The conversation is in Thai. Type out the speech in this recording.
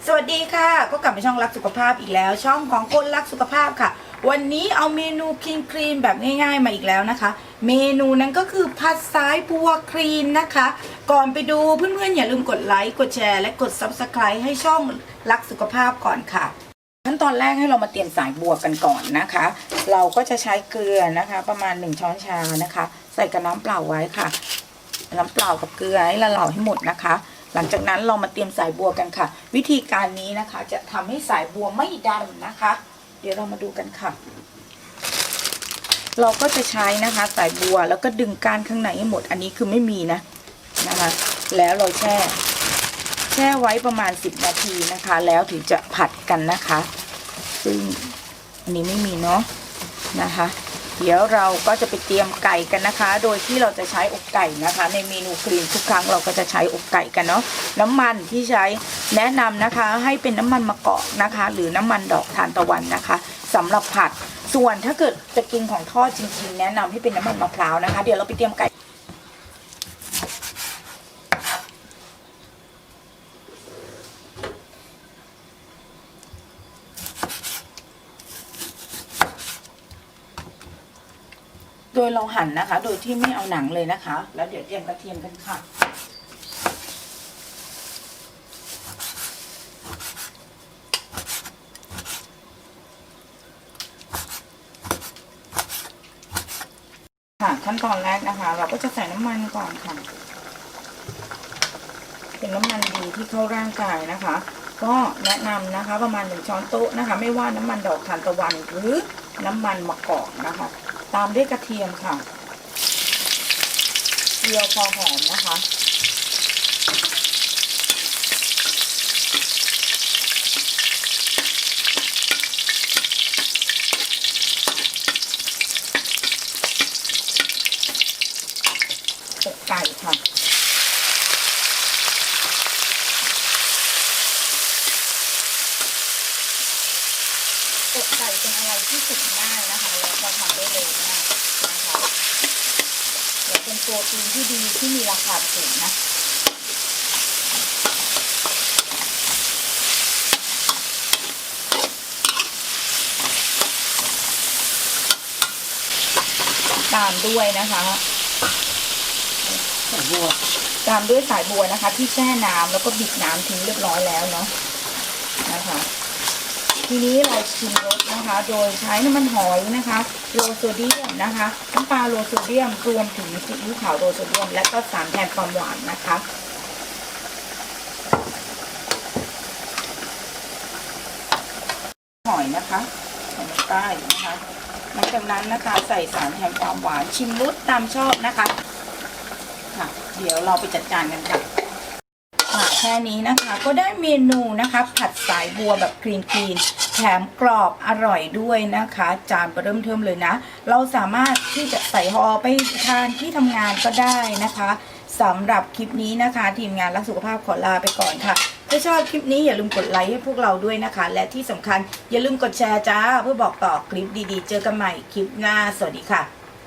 สวัสดีค่ะก็กลับมาช่องรักสุขภาพอีกแล้วช่องของคนรักสุขภาพค่ะวันนี้เอาเมนูคลีนแบบง่ายๆมาอีกแล้วนะคะเมนูนั้นก็คือผัดสายบัวคลีนนะคะก่อนไปดูเพื่อนๆอย่าลืมกดไลค์กดแชร์และกด Subscribe ให้ช่องรักสุขภาพก่อนค่ะขั้นตอนแรกให้เรามาเตรียมสายบัวกันก่อนนะคะเราก็จะใช้เกลือนะคะประมาณ1ช้อนชานะคะใส่กับน้ำเปล่าไว้ค่ะน้ำเปล่ากับเกลือให้ละลายให้หมดนะคะหลังจากนั้นเรามาเตรียมสายบัวกันค่ะวิธีการนี้นะคะจะทำให้สายบัวไม่ดำนะคะเดี๋ยวเรามาดูกันค่ะเราก็จะใช้นะคะสายบัวแล้วก็ดึงก้านข้างในให้หมดอันนี้คือไม่มีนะคะแล้วเราแช่ไว้ประมาณ10 นาทีนะคะแล้วถึงจะผัดกันนะคะซึ่งอันนี้ไม่มีเนาะนะคะเดี๋ยวเราก็จะไปเตรียมไก่กันนะคะโดยที่เราจะใช้อกไก่นะคะในเมนูคลีนทุกครั้งเราก็จะใช้อกไก่กันเนาะน้ำมันที่ใช้แนะนำนะคะให้เป็นน้ำมันมะกอกนะคะหรือน้ำมันดอกทานตะวันนะคะสำหรับผัดส่วนถ้าเกิดจะกินของทอดจริงๆแนะนำให้เป็นน้ำมันมะพร้าวนะคะเดี๋ยวเราไปเตรียมไก่โดยเราหั่นนะคะโดยที่ไม่เอาหนังเลยนะคะแล้วเดี๋ยวเตรียมกระเทียมกันค่ะขั้นตอนแรกนะคะเราก็จะใส่น้ำมันก่อนค่ะเป็นน้ำมันดีที่เข้าร่างกายนะคะก็แนะนำนะคะประมาณ1 ช้อนโต๊ะนะคะไม่ว่าน้ำมันดอกทานตะวันหรือน้ำมันมะกอกนะคะตามด้วยกระเทียมค่ะเจียวพอหอมนะคะอกไก่ค่ะอกไก่เป็นอะไรที่สุกง่ายนะคะแล้วก็ทำได้เร็วมากนะคะเดี๋ยวเป็นโปรตีนที่ดีที่มีราคาสูงนะตามด้วยนะคะสายบัวตามด้วยสายบัวนะคะที่แช่น้ำแล้วก็บิดน้ำทิ้งเรียบร้อยแล้วเนาะนะคะทีนี้เราชิมรสนะคะโดยใช้น้ำมันหอยนะคะโลโซเดียมนะคะน้ำปลาโลโซเดียมรวมถึงซีอิ๊วขาวโลโซเดียมและก็สารแทนความหวานนะคะหอยนะคะใส่ลงใต้นะคะหลังจากนั้นนะคะใส่สารแทนความหวานชิมรสตามชอบนะคะค่ะเดี๋ยวเราไปจัดการกันค่ะแค่นี้นะคะก็ได้เมนูนะคะผัดสายบัวแบบคลีนแถมกรอบอร่อยด้วยนะคะจานเริ่มเทิมเลยนะเราสามารถที่จะใส่ห่อไปทานที่ทำงานก็ได้นะคะสำหรับคลิปนี้นะคะทีมงานรักสุขภาพขอลาไปก่อนค่ะถ้าชอบคลิปนี้อย่าลืมกดไลค์ให้พวกเราด้วยนะคะและที่สำคัญอย่าลืมกดแชร์จ้าเพื่อบอกต่อคลิปดีๆเจอกันใหม่คลิปหน้าสวัสดีค่ะ